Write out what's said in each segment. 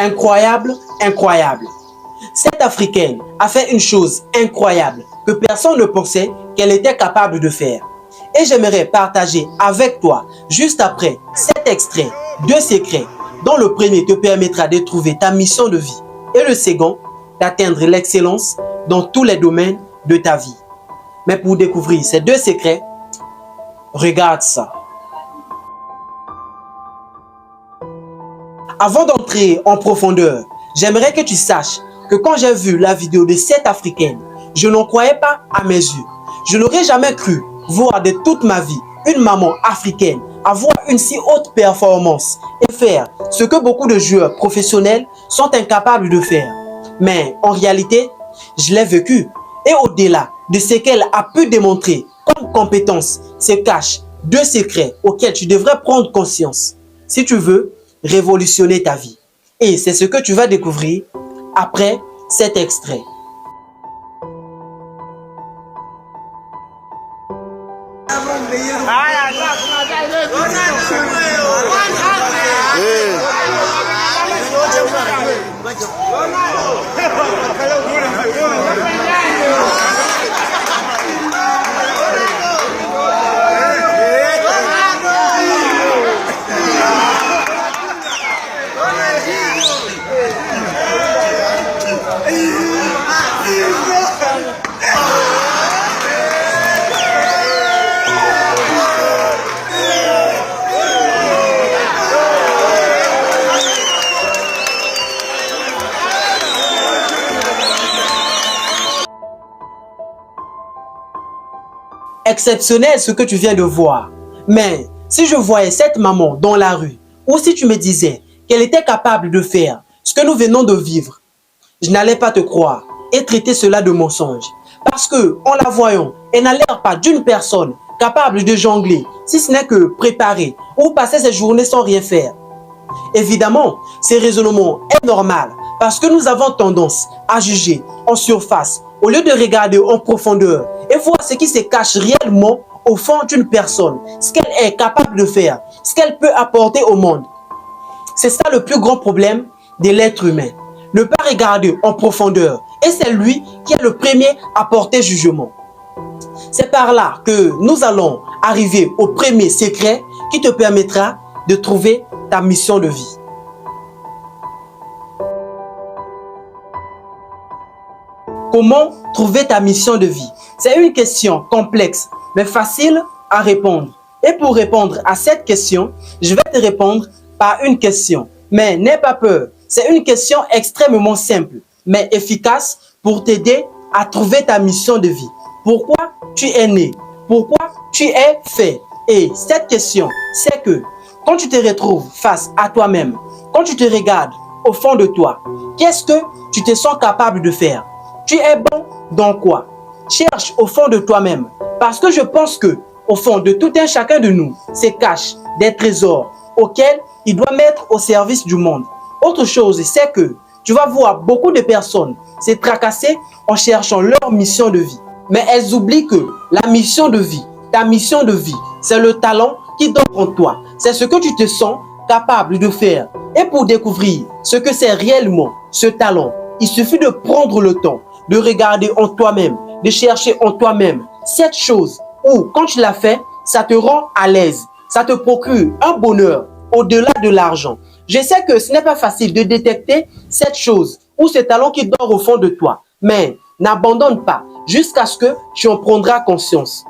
Incroyable, incroyable. Cette Africaine a fait une chose incroyable que personne ne pensait qu'elle était capable de faire. Et j'aimerais partager avec toi, juste après, cet extrait, 2 secrets, dont le premier te permettra de trouver ta mission de vie et le second, d'atteindre l'excellence dans tous les domaines de ta vie. Mais pour découvrir ces 2 secrets, regarde ça. Avant d'entrer en profondeur, j'aimerais que tu saches que quand j'ai vu la vidéo de cette Africaine, je n'en croyais pas à mes yeux. Je n'aurais jamais cru voir de toute ma vie une maman africaine avoir une si haute performance et faire ce que beaucoup de joueurs professionnels sont incapables de faire. Mais en réalité, je l'ai vécu. Et au-delà de ce qu'elle a pu démontrer comme compétence, se cachent 2 secrets auxquels tu devrais prendre conscience si tu veux révolutionner ta vie. Et c'est ce que tu vas découvrir après cet extrait. Exceptionnel ce que tu viens de voir. Mais si je voyais cette maman dans la rue, ou si tu me disais qu'elle était capable de faire ce que nous venons de vivre, je n'allais pas te croire et traiter cela de mensonge. Parce que, en la voyant, elle n'a l'air pas d'une personne capable de jongler, si ce n'est que préparer ou passer ses journées sans rien faire. Évidemment, ce raisonnement est normal parce que nous avons tendance à juger en surface au lieu de regarder en profondeur et voir ce qui se cache réellement au fond d'une personne, ce qu'elle est capable de faire, ce qu'elle peut apporter au monde. C'est ça le plus grand problème de l'être humain. Ne pas regarder en profondeur et c'est lui qui est le premier à porter jugement. C'est par là que nous allons arriver au premier secret qui te permettra de trouver ta mission de vie. Comment trouver ta mission de vie? C'est une question complexe, mais facile à répondre. Et pour répondre à cette question, je vais te répondre par une question. Mais n'aie pas peur, c'est une question extrêmement simple, mais efficace pour t'aider à trouver ta mission de vie. Pourquoi tu es né? Pourquoi tu es fait? Et cette question, c'est que quand tu te retrouves face à toi-même, quand tu te regardes au fond de toi, qu'est-ce que tu te sens capable de faire? Tu es bon dans quoi? Cherche au fond de toi-même. Parce que je pense que au fond de tout un chacun de nous se cachent des trésors auxquels il doit mettre au service du monde. Autre chose, c'est que tu vas voir beaucoup de personnes se tracasser en cherchant leur mission de vie. Mais elles oublient que la mission de vie, ta mission de vie, c'est le talent qui dort en toi. C'est ce que tu te sens capable de faire. Et pour découvrir ce que c'est réellement ce talent, il suffit de prendre le temps de regarder en toi-même, de chercher en toi-même cette chose où, quand tu l'as fait, ça te rend à l'aise, ça te procure un bonheur au-delà de l'argent. Je sais que ce n'est pas facile de détecter cette chose ou ce talent qui dort au fond de toi, mais n'abandonne pas jusqu'à ce que tu en prendras conscience.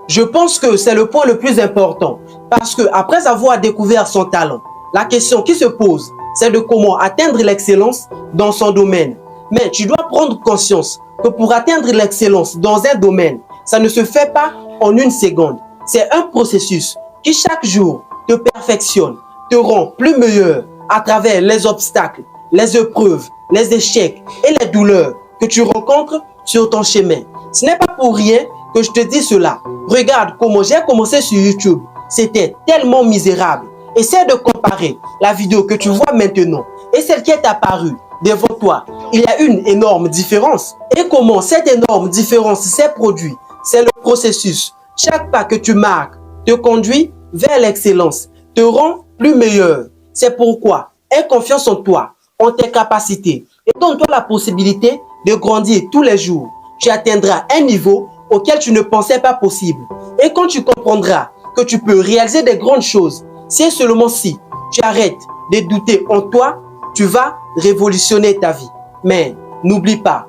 Je pense que c'est le point le plus important parce que après avoir découvert son talent, la question qui se pose, c'est de comment atteindre l'excellence dans son domaine. Mais tu dois prendre conscience que pour atteindre l'excellence dans un domaine, ça ne se fait pas en une seconde. C'est un processus qui chaque jour te perfectionne, te rend plus meilleur à travers les obstacles, les épreuves, les échecs et les douleurs que tu rencontres sur ton chemin. Ce n'est pas pour rien que je te dis cela. Regarde comment j'ai commencé sur YouTube. C'était tellement misérable. Essaie de comparer la vidéo que tu vois maintenant et celle qui est apparue devant toi. Il y a une énorme différence. Et comment cette énorme différence s'est produite? C'est le processus. Chaque pas que tu marques te conduit vers l'excellence. te rend plus meilleur. C'est pourquoi aie confiance en toi, en tes capacités et donne-toi la possibilité de grandir tous les jours. Tu atteindras un niveau auquel tu ne pensais pas possible. Et quand tu comprendras que tu peux réaliser des grandes choses, c'est seulement si tu arrêtes de douter en toi, tu vas révolutionner ta vie. Mais n'oublie pas,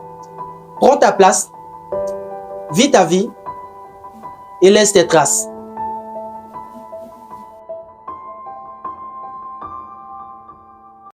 prends ta place, vis ta vie et laisse tes traces.